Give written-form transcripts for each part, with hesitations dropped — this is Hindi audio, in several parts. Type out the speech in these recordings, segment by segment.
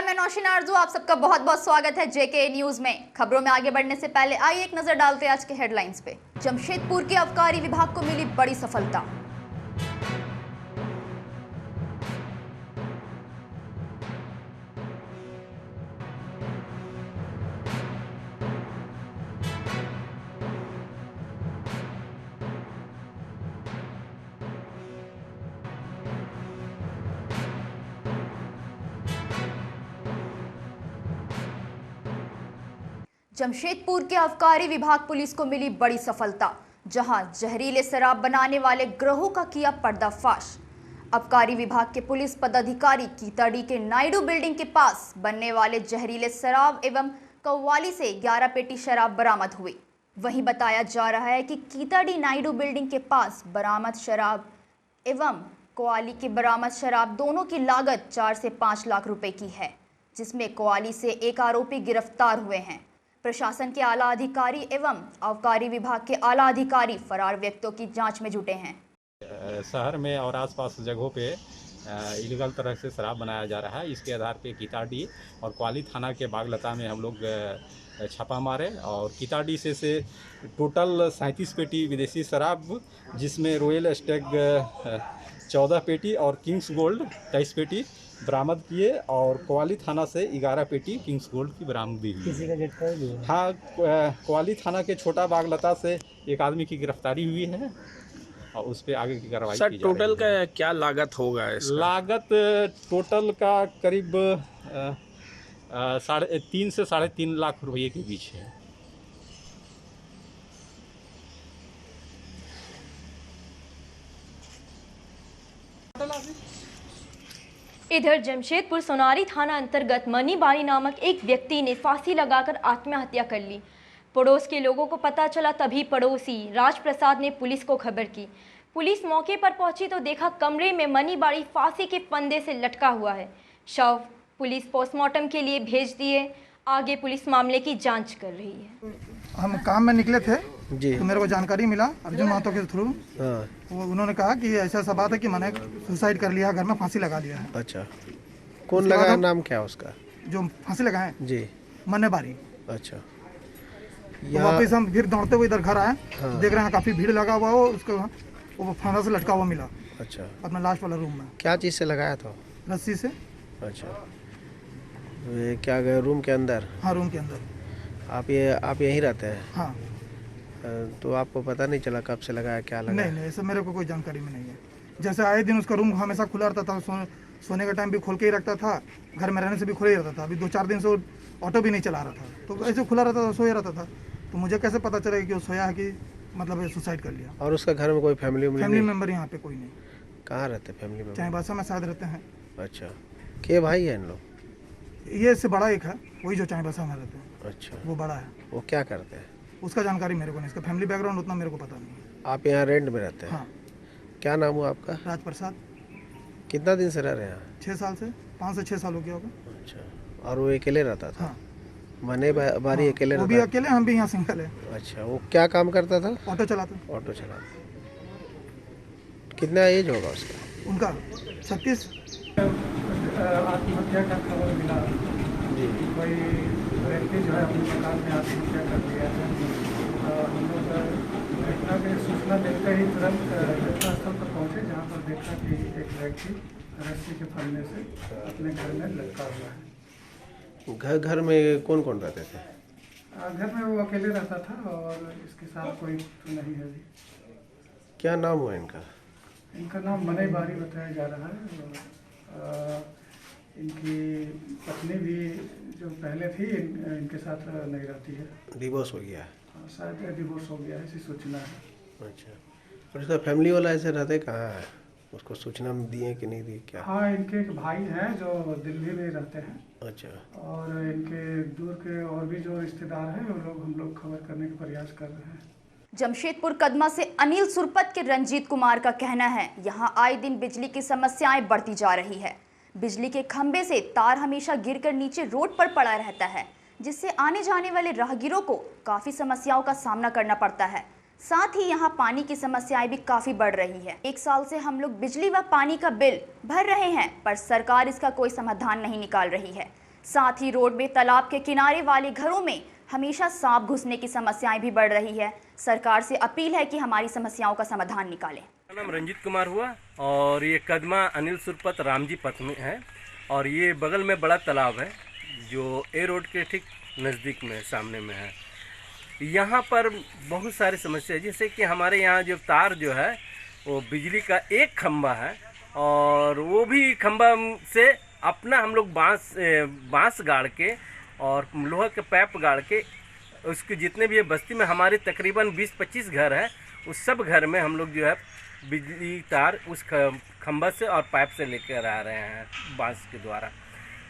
मैं नौशीन आरजू, आप सबका बहुत बहुत स्वागत है जेके न्यूज में। खबरों में आगे बढ़ने से पहले आइए एक नजर डालते हैं आज के हेडलाइंस पे। जमशेदपुर के आबकारी विभाग को मिली बड़ी सफलता। जमशेदपुर के आबकारी विभाग पुलिस को मिली बड़ी सफलता, जहां जहरीले शराब बनाने वाले गिरोह का किया पर्दाफाश। आबकारी विभाग के पुलिस पदाधिकारी कीताड़ी के नायडू बिल्डिंग के पास बनने वाले जहरीले शराब एवं कव्वाली से 11 पेटी शराब बरामद हुई। वहीं बताया जा रहा है कि कीताड़ी नायडू बिल्डिंग के पास बरामद शराब एवं कव्वाली की बरामद शराब दोनों की लागत 4 से 5 लाख रुपए की है, जिसमें कव्वाली से एक आरोपी गिरफ्तार हुए हैं। प्रशासन के आला अधिकारी एवं आबकारी विभाग के आला अधिकारी फरार व्यक्तियों की जांच में जुटे हैं। शहर में और आसपास जगहों पे इलीगल तरह से शराब बनाया जा रहा है। इसके आधार पे कीताड़ी और क्वाली थाना के बागलता में हम लोग छापा मारे और कीताड़ी से टोटल 37 पेटी विदेशी शराब, जिसमें रॉयल स्टैग 14 पेटी और किंग्स गोल्ड 23 पेटी बरामद किए और कोवाली थाना से 11 पेटी किंग्स गोल्ड की बरामदगी हुई। किसी का गिरफ्तार भी है? हाँ, कोवाली थाना के छोटा बागलता से एक आदमी की गिरफ्तारी हुई है और उस पर आगे की कार्रवाई की जा रही है। टोटल का क्या लागत होगा इसका? लागत टोटल का करीब 3.5 से 3.5 लाख रुपये के बीच है। इधर जमशेदपुर सोनारी थाना अंतर्गत मनीबाड़ी नामक एक व्यक्ति ने फांसी लगाकर आत्महत्या कर ली। पड़ोस के लोगों को पता चला, तभी पड़ोसी राजप्रसाद ने पुलिस को खबर की। पुलिस मौके पर पहुंची तो देखा कमरे में मनीबाड़ी फांसी के फंदे से लटका हुआ है। शव पुलिस पोस्टमार्टम के लिए भेज दिए। आगे पुलिस मामले की जांच कर रही है। हम काम में निकले थे जी, तो मेरे को जानकारी मिला अर्जुन महतो के थ्रू। हाँ। उन्होंने कहा कि ऐसा ऐसा बात है कि मैंने सुसाइड कर लिया, घर में फांसी लगा लिया है। अच्छा, कौन लगाया? नाम क्या उसका जो फांसी लगाए जी? मन्नेबारी। अच्छा, तो वापस हम फिर दौड़ते हुए इधर घर आए। हाँ। देख रहे हैं काफी भीड़ लगा हुआ हो, उसको वो फांसा से लटका हुआ मिला। अच्छा, अपना लास्ट वाला रूम में। क्या चीज़ से लगाया था? रस्सी से। अच्छा, ये क्या गए रूम के अंदर? हाँ, रूम के अंदर। आप यहीं रहते हैं? हाँ। तो आपको पता नहीं चला कब से लगाया, क्या लगाया? नहीं, ऐसा मेरे को कोई जानकारी में नहीं है। जैसे आए दिन उसका रूम हमेशा खुला रहता था, सोने का टाइम भी खोल के ही रखता था, घर में रहने से भी खुला ही रहता था। अभी 2-4 दिन से ऑटो भी नहीं चला रहा था, तो ऐसे खुला रहता था, सोया रहता था। तो मुझे कैसे पता चलेगा कि वो सोया है कि मतलब सुसाइड कर लिया। और उसका घर में कोई फैमिली मेम्बर यहाँ पे कोई नहीं? कहाँ रहते फैमिली में? चाईबासा में शायद रहते हैं। अच्छा, के भाई है इन लोग? ये इससे बड़ा एक है, वही जो चाईबासा में रहते हैं। अच्छा, वो बड़ा है। वो क्या करते हैं? उसका जानकारी मेरे को नहीं, इसका फैमिली बैकग्राउंड उतना मेरे को पता नहीं है। आप यहाँ रेंट में रहते हैं? हाँ। क्या नाम हुआ आपका? राजप्रसाद। कितना दिन से रह रहे हैं यहाँ? 6 साल से, 5 से 6 साल हो गया होगा। अच्छा, और वो अकेले रहता था? हाँ। मनीबाड़ी हाँ, अकेले वो रहता? भी अकेले, हम भी यहाँ सिंगल है। अच्छा, वो क्या काम करता था? ऑटो चलाता। ऑटो चलाता। कितना एज होगा उसका? उनका 36। आत्महत्या का खबर मिला जी। कोई व्यक्ति जो है अपने मकान में आत्महत्या कर लिया है। हम लोग घटना की सूचना देते ही तुरंत घटनास्थल पर पहुंचे, जहां पर देखा कि एक व्यक्ति रस्सी के फंदे से अपने घर में लटका हुआ है। घर में कौन कौन रहते थे? घर में वो अकेले रहता था और इसके साथ कोई तो नहीं है भी। क्या नाम हुआ इनका? इनका नाम मनीबाड़ी बताया जा रहा है। इनकी पत्नी भी जो पहले थी इनके साथ नहीं रहती है। डिवोर्स हो गया है? शायद डिवोर्स हो गया है, ऐसी सूचना है। अच्छा, और इसका फैमिली वाला ऐसे रहते कहाँ है? उसको सूचना दिए कि नहीं दी क्या? हाँ, इनके एक भाई हैं जो दिल्ली में रहते हैं। अच्छा, और इनके दूर के और भी जो रिश्तेदार हैं वो लोग हम लोग खबर करने का प्रयास कर रहे हैं। जमशेदपुर कदमा से अनिल सुरपत के रंजीत कुमार का कहना है, यहाँ आए दिन बिजली की समस्याएं बढ़ती जा रही है। बिजली के खंभे से तार हमेशा गिरकर नीचे रोड पर पड़ा रहता है, जिससे आने जाने वाले राहगीरों को काफी समस्याओं का सामना करना पड़ता है। साथ ही यहाँ पानी की समस्याएं भी काफी बढ़ रही है। 1 साल से हम लोग बिजली व पानी का बिल भर रहे हैं, पर सरकार इसका कोई समाधान नहीं निकाल रही है। साथ ही रोड में तालाब के किनारे वाले घरों में हमेशा सांप घुसने की समस्याएं भी बढ़ रही है। सरकार से अपील है कि हमारी समस्याओं का समाधान निकालें। मेरा नाम रंजीत कुमार हुआ और ये कदमा अनिल सुरपत रामजी पथ में है और ये बगल में बड़ा तालाब है जो ए रोड के ठीक नज़दीक में सामने में है। यहाँ पर बहुत सारी समस्या है, जैसे कि हमारे यहाँ जो तार जो है वो बिजली का एक खंबा है और वो भी खंबा से अपना हम लोग बांस गाड़ के और लोहा के पाइप गाड़ के उसके जितने भी ये बस्ती में हमारे तकरीबन 20-25 घर हैं, उस सब घर में हम लोग जो है बिजली तार उस खंबा से और पाइप से लेकर आ रहे हैं बांस के द्वारा।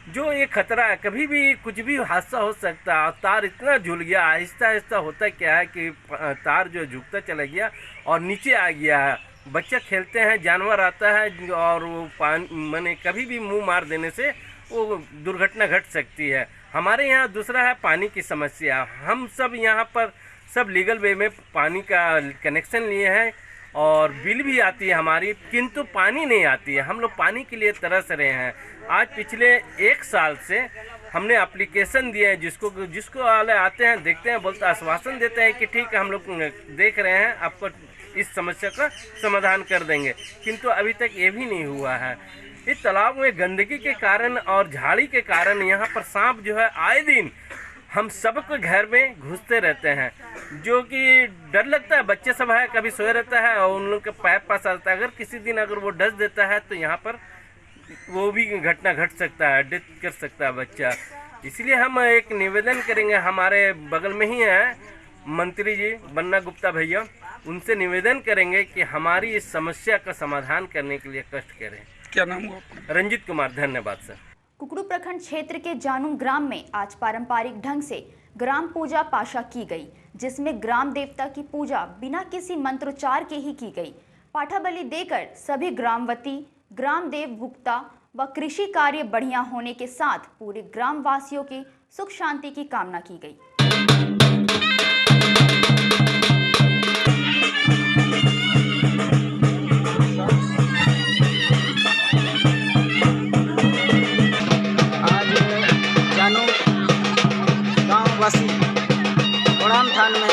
जो ये खतरा है, कभी भी कुछ भी हादसा हो सकता है। तार इतना झूल गया, आहिस्ता आहिस्ता होता क्या है कि तार जो झुकता चला गया और नीचे आ गया है। बच्चा खेलते हैं, जानवर आता है और वो माने कभी भी मुंह मार देने से वो दुर्घटना घट सकती है। हमारे यहाँ दूसरा है पानी की समस्या। हम सब यहाँ पर सब लीगल वे में पानी का कनेक्शन लिए हैं और बिल भी आती है हमारी, किंतु पानी नहीं आती है। हम लोग पानी के लिए तरस रहे हैं। आज पिछले 1 साल से हमने एप्लीकेशन दिए हैं, जिसको वाले आते हैं, देखते हैं, बोलते आश्वासन देते हैं कि ठीक है हम लोग देख रहे हैं, आपको इस समस्या का समाधान कर देंगे, किंतु अभी तक ये भी नहीं हुआ है। इस तालाब में गंदगी के कारण और झाड़ी के कारण यहाँ पर सांप जो है आए दिन हम सबके घर में घुसते रहते हैं, जो कि डर लगता है। बच्चे सब है, कभी सोए रहता है और उन लोग के पैर पास आता है। अगर किसी दिन अगर वो डस देता है तो यहाँ पर वो भी घटना घट सकता है, डेथ कर सकता है बच्चा। इसलिए हम एक निवेदन करेंगे, हमारे बगल में ही है मंत्री जी बन्ना गुप्ता भैया, उनसे निवेदन करेंगे कि हमारी इस समस्या का समाधान करने के लिए कष्ट करें। क्या नाम हुआ? रंजीत कुमार। धन्यवाद सर। कुकड़ू प्रखंड क्षेत्र के जानू ग्राम में आज पारंपरिक ढंग से ग्राम पूजा पाशा की गई, जिसमें ग्राम देवता की पूजा बिना किसी मंत्रोच्चार के ही की गई। पाठा बलि देकर सभी ग्रामवती, ग्राम देव भुक्ता व कृषि कार्य बढ़िया होने के साथ पूरे ग्राम वासियों की सुख शांति की कामना की गई। बड़ाम थान में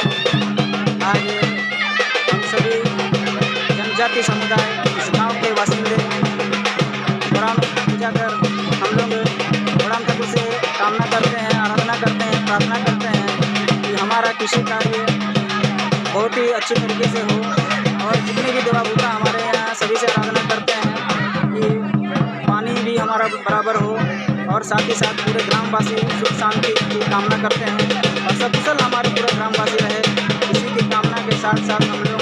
आज हम सभी जनजाति समुदाय इस गाँव के बासिंदे बड़ाम पूजा कर हम लोग बड़ाम ठाकुर से कामना करते हैं, आराधना करते हैं, प्रार्थना करते हैं कि हमारा कृषि कार्य बहुत ही अच्छे तरीके से हो और जितने भी देवा भूता हमारे यहाँ सभी से आराधना करते हैं कि पानी भी हमारा बराबर हो और साथ ही साथ पूरे ग्रामवासी सुख शांति की कामना करते हैं और सकुशल हमारे पूरे ग्रामवासी रहे। इसी की कामना के साथ साथ हम लोग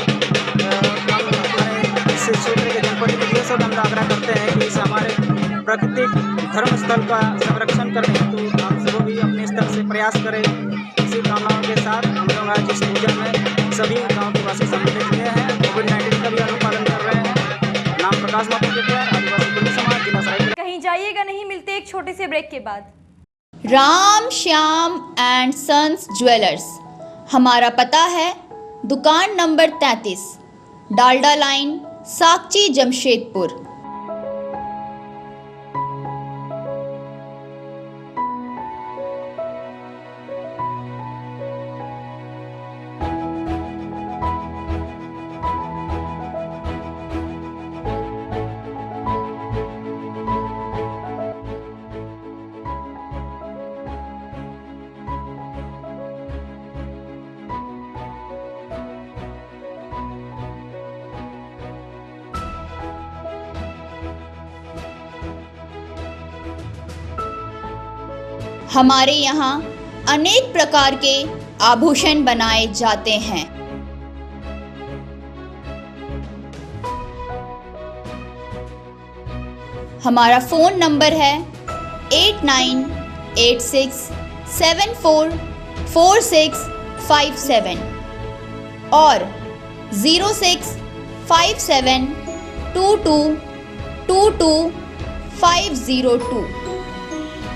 इस क्षेत्र के जनप्रतिनिधियों से हम आग्रह करते हैं कि इस हमारे प्राकृतिक धर्म स्थल का संरक्षण करने हेतु हम सब भी अपने स्तर से प्रयास करें। इसी कामनाओं के साथ हम लोग आज इस पूजा में सभी गाँव के वासी सम्मिलित हुए हैं। कोविड-19 का भी अनुपालन कर रहे हैं। नाम प्रकाश माथुर, आदिवासी कुल समाज, जिला सरायकेला। कहीं जाइएगा नहीं, मिलते एक छोटे से ब्रेक के बाद। Ram Shyam and sons jewellers, हमारा पता है दुकान नंबर 33, डालडा लाइन, साकची, जमशेदपुर। हमारे यहाँ अनेक प्रकार के आभूषण बनाए जाते हैं। हमारा फ़ोन नंबर है 8986744657 और 065722222502।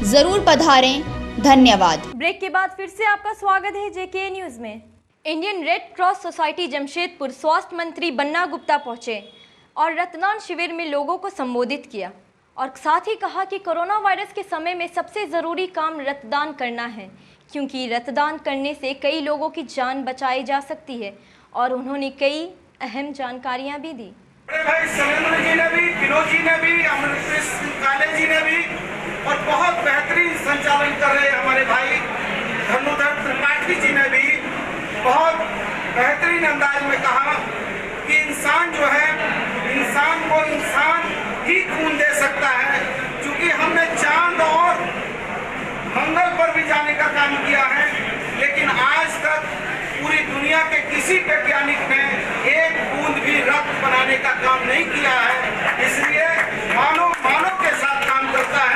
ज़रूर पधारें। धन्यवाद। ब्रेक के बाद फिर से आपका स्वागत है जेके न्यूज़ में। Indian red cross society Jamshedpur स्वास्थ्य मंत्री बन्ना गुप्ता पहुंचे और रक्तदान शिविर में लोगों को संबोधित किया। और साथ ही कहा कि कोरोना वायरस के समय में सबसे ज़रूरी काम रक्तदान करना है, क्योंकि रक्तदान करने से कई लोगों की जान बचाई जा सकती है। और उन्होंने कई अहम जानकारियां भी दी। बड़े भाई सलेंद्र जी ने भी, विनोद जी ने भी, अमृत काले जी ने भी, और बहुत बेहतरीन संचालन कर रहे हमारे भाई धनुधर त्रिपाठी जी ने भी बहुत बेहतरीन अंदाज में कहा कि इंसान जो है, इंसान को इंसान ही खून दे सकता है। क्योंकि हमने चांद और मंगल पर भी जाने का काम किया है, लेकिन आज तक पूरी दुनिया के किसी वैज्ञानिक ने एक बूंद भी रक्त बनाने का काम नहीं किया है। इसलिए मानव मानव के साथ काम करता है।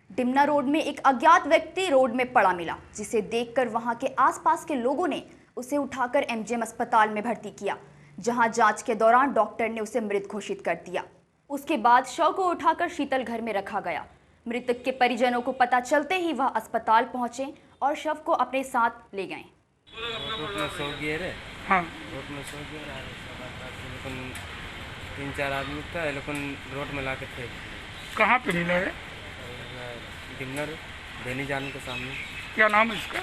डिमना रोड में एक अज्ञात व्यक्ति रोड में पड़ा मिला, जिसे देखकर वहां के आसपास के लोगों ने उसे उठाकर एमजीएम अस्पताल में भर्ती किया, जहां जांच के दौरान डॉक्टर ने उसे मृत घोषित कर दिया। उसके बाद शव को उठाकर शीतल घर में रखा गया। मृतक के परिजनों को पता चलते ही वह अस्पताल पहुंचे और शव को अपने साथ ले गए। तीन चार आदमी था, रोड में लाके थे। कहाँ पे मिला है? डिमना बेनी जान के सामने। क्या नाम है इसका?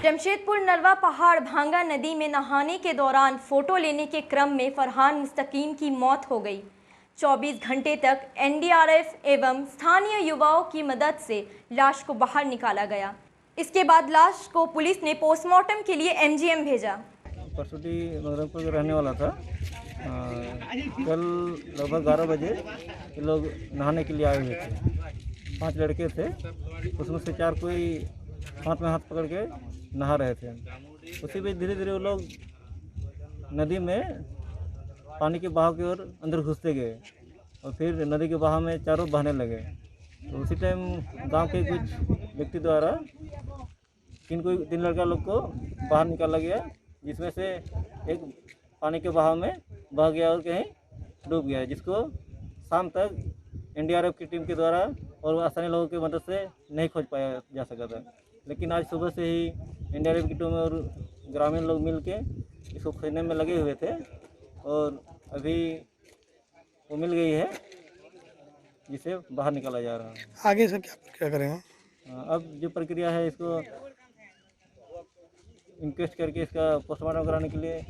जमशेदपुर नरवा पहाड़ भांगा नदी में नहाने के दौरान फोटो लेने के क्रम में फरहान मुस्तकीम की मौत हो गई। 24 घंटे तक एनडीआरएफ एवं स्थानीय युवाओं की मदद से लाश को बाहर निकाला गया। इसके बाद लाश को पुलिस ने पोस्टमार्टम के लिए एमजीएम भेजा। परसोटी मगरमपुर का रहने वाला था। कल लगभग 12 बजे ये लोग नहाने के लिए आए हुए थे। 5 लड़के थे, उसमें से 4 कोई हाथ में हाथ पकड़ के नहा रहे थे। उसी बीच धीरे धीरे वो लोग नदी में पानी के बहाव की ओर अंदर घुसते गए और फिर नदी के बहाव में चारों बहने लगे। तो उसी टाइम गांव के कुछ व्यक्ति द्वारा 3 लड़का लोग को बाहर निकाला गया, जिसमें से एक पानी के बहाव में बह गया और कहीं डूब गया, जिसको शाम तक एनडीआरएफ की टीम के द्वारा और स्थानीय लोगों की मदद से नहीं खोज पाया जा सका था। लेकिन आज सुबह से ही एनडीआरएफ की टीम और ग्रामीण लोग मिल के इसको खोजने में लगे हुए थे और अभी वो मिल गई है, जिसे बाहर निकाला जा रहा है। आगे से क्या करेंगे? अब जो प्रक्रिया है, इसको इंक्वेस्ट करके इसका पोस्टमार्टम कराने के लिए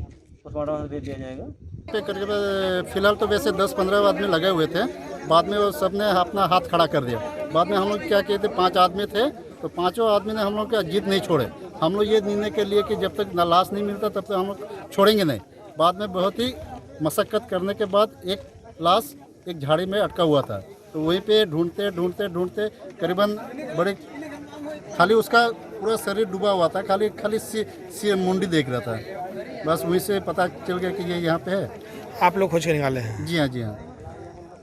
पोस्टमार्टम दे दिया जाएगा। फिलहाल तो वैसे 10-15 आदमी लगे हुए थे, बाद में वो सब ने अपना हाथ खड़ा कर दिया। बाद में हम लोग क्या किए थे, 5 आदमी थे, तो 5 आदमी ने हम लोग का जिद नहीं छोड़े। हम लोग ये निर्णय के लिए कि जब तक लाश नहीं मिलता तब तक हम लोग छोड़ेंगे नहीं। बाद में बहुत ही मशक्क़त करने के बाद एक लाश एक झाड़ी में अटका हुआ था, तो वहीं पे ढूंढते ढूंढते ढूंढते करीबन बड़े खाली उसका पूरा शरीर डूबा हुआ था, खाली मुंडी देख रहा था। बस वहीं से पता चल गया कि ये यहाँ पे है। आप लोग खोज के निकाले हैं? जी हाँ, जी हाँ।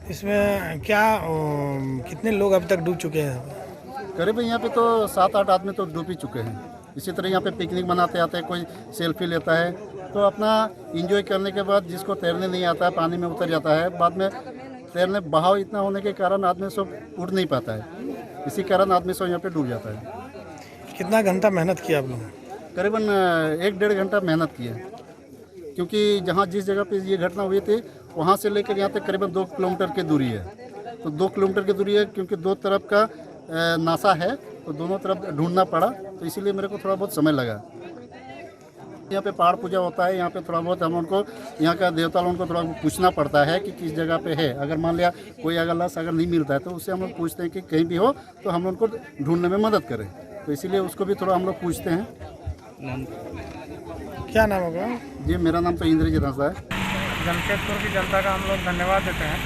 इसमें क्या कितने लोग अभी तक डूब चुके हैं? करीबन यहाँ पे तो 7-8 आदमी तो डूब ही चुके हैं। इसी तरह यहाँ पे पिकनिक मनाते आते हैं, कोई सेल्फी लेता है, तो अपना एंजॉय करने के बाद जिसको तैरने नहीं आता है पानी में उतर जाता है। बाद में तैरने बहाव इतना होने के कारण आदमी सब उड़ नहीं पाता है, इसी कारण आदमी सब यहाँ पे डूब जाता है। कितना घंटा मेहनत किया आप लोग? करीबन 1-1.5 घंटा मेहनत किया, क्योंकि जहाँ जिस जगह पे ये घटना हुई थी वहाँ से लेकर यहाँ तक करीबन 2 किलोमीटर की दूरी है। तो 2 किलोमीटर की दूरी है, क्योंकि 2 तरफ का नासा है, तो दोनों तरफ ढूंढना पड़ा, तो इसीलिए मेरे को थोड़ा बहुत समय लगा। यहाँ पे पहाड़ पूजा होता है, यहाँ पे थोड़ा बहुत हम उनको यहाँ का देवता लोगों को थोड़ा पूछना पड़ता है कि किस जगह पे है। अगर मान लिया कोई अगर लाश अगर नहीं मिलता है तो उससे हम लोग पूछते हैं कि कहीं भी हो तो हम उनको ढूंढने में मदद करें, तो इसीलिए उसको भी थोड़ा हम लोग पूछते हैं। क्या नाम होगा जी? मेरा नाम तो इंद्रजीत हंसा है। जमशेदपुर की जनता का हम लोग धन्यवाद देते हैं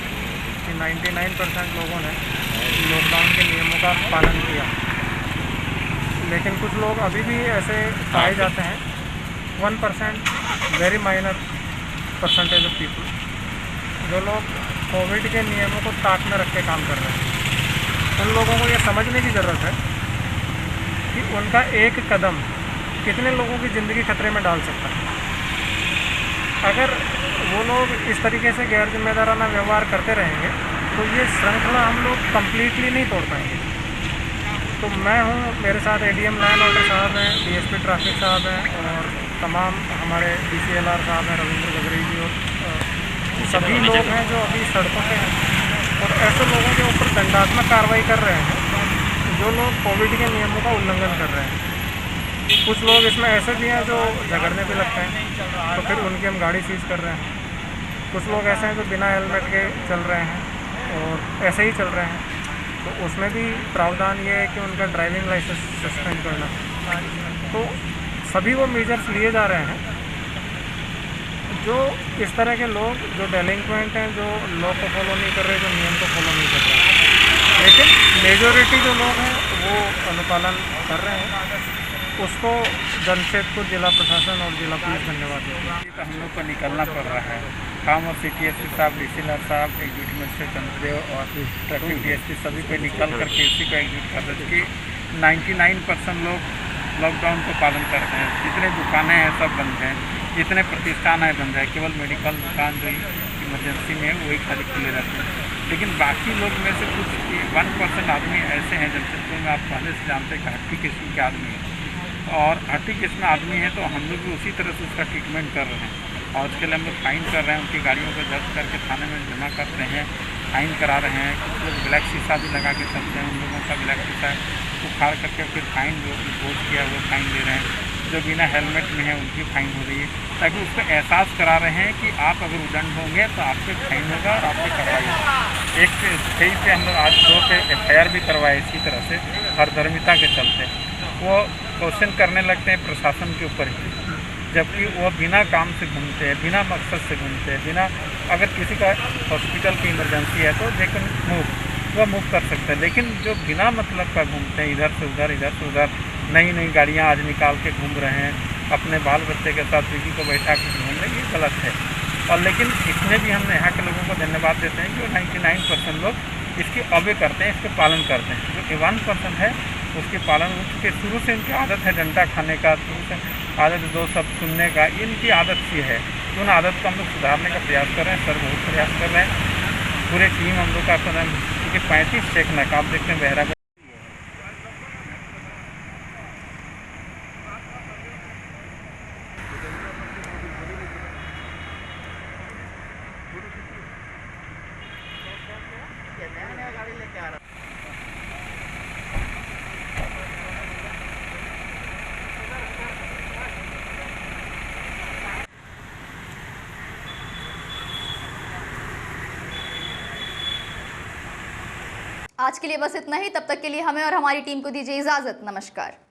कि 99% लोगों ने लॉकडाउन के नियमों का पालन किया, लेकिन कुछ लोग अभी भी ऐसे पाए जाते हैं 1% very minor percentage of people जो लोग कोविड के नियमों को ताक में रख के काम कर रहे हैं। उन लोगों को ये समझने की ज़रूरत है कि उनका एक कदम कितने लोगों की ज़िंदगी खतरे में डाल सकता है। अगर वो लोग इस तरीके से गैर जिम्मेदाराना व्यवहार करते रहेंगे तो ये श्रृंखला हम लोग कम्प्लीटली नहीं तोड़ पाएंगे। तो मैं हूँ, मेरे साथ एडीएम लाइन ऑर्डर साहब हैं, डीएसपी ट्रैफिक साहब हैं और तमाम हमारे डीसीएलआर साहब हैं, रविंद्र गगरी जी, और सभी लोग हैं जो अभी सड़कों पे हैं और ऐसे लोगों के ऊपर दंडात्मक कार्रवाई कर रहे हैं जो लोग कोविड के नियमों का उल्लंघन कर रहे हैं। कुछ लोग इसमें ऐसे भी हैं जो झगड़ने पे लगते हैं, तो फिर उनकी हम गाड़ी सीज कर रहे हैं। कुछ लोग ऐसे हैं जो बिना हेलमेट के चल रहे हैं और ऐसे ही चल रहे हैं, तो उसमें भी प्रावधान ये है कि उनका ड्राइविंग लाइसेंस सस्पेंड करना। तो सभी वो मेजर्स लिए जा रहे हैं। जो इस तरह के लोग जो डेलिंक्वेंट हैं, जो लॉ को फॉलो नहीं कर रहे, जो नियम को फॉलो नहीं कर रहे, लेकिन मेजॉरिटी जो लोग हैं वो अनुपालन कर रहे हैं, उसको जमशेदपुर जिला प्रशासन और जिला पुलिस धन्यवाद देते हैं। हम लोग को निकलना पड़ रहा है। हम और सीटीएसपी साहब, डीसीएलआर साहब, एग्जीक्यूटिव मजिस्ट्रेट चंद्रदेव और ट्रैफिक डीएसपी सभी पे निकल करके इसी को एग्जीक्यूट कर रहे थे कि 99% लोग लॉकडाउन को पालन करते हैं। जितने दुकानें हैं सब बंद हैं, जितने प्रतिष्ठान हैं बंद है, केवल मेडिकल दुकान जो इमरजेंसी में वही खाली खुले रहते हैं। लेकिन बाकी लोग में से कुछ 1% आदमी ऐसे हैं जमशेदपुर में, आप पहले से जानते हैं कि हट्टी किस्म के आदमी हैं और हट्टी किस्म में आदमी है, तो हम लोग भी उसी तरह से उसका ट्रीटमेंट कर रहे हैं। और उसके लिए हम लोग फाइन कर रहे हैं, उनकी गाड़ियों को दर्ज करके थाने में जमा कर रहे हैं, फाइन करा रहे हैं। कुछ लोग ब्लैक शीशा भी लगा के चलते हैं, उन लोगों का ब्लैक शीशा उखाड़ करके फिर फाइन जो इम्पोज किया वो फाइन दे रहे हैं। जो बिना हेलमेट में है उनकी फाइन हो रही है, ताकि उसको एहसास करा रहे हैं कि आप अगर उदंड होंगे तो आप पे फाइन होगा और आप पे कार्रवाई होगी। एक सही से हम लोग आज 2 पे FIR भी करवाए इसी तरह से हरधर्मिता के चलते। वो क्वेश्चन करने लगते हैं प्रशासन के ऊपर ही, जबकि वो बिना काम से घूमते हैं, बिना मकसद से घूमते हैं, बिना अगर किसी का हॉस्पिटल की इमरजेंसी है तो दे कैन वो मूव कर सकते हैं। लेकिन जो बिना मतलब का घूमते हैं, इधर से उधर नई नई गाड़ियाँ आज निकाल के घूम रहे हैं, अपने बाल बच्चे के साथ बीवी को बैठा के घूम रहे हैं, ये गलत है। और लेकिन इसमें भी हम यहाँ के लोगों को धन्यवाद देते हैं कि 99% लोग इसकी अवे करते हैं, इसके पालन करते हैं। जो 1% है उसके पालन, उसके शुरू से इनकी आदत है डंडा खाने का, शुरू से आदत 2 शब्द सुनने का, इनकी आदत सी है। तो उन आदत को हम लोग सुधारने का प्रयास कर रहे हैं, सर बहुत प्रयास कर रहे हैं, पूरे टीम हम लोग का। क्योंकि 35 चेक नकाब देखते हैं बहरा आज के लिए बस इतना ही। तब तक के लिए हमें और हमारी टीम को दीजिए इजाजत। नमस्कार।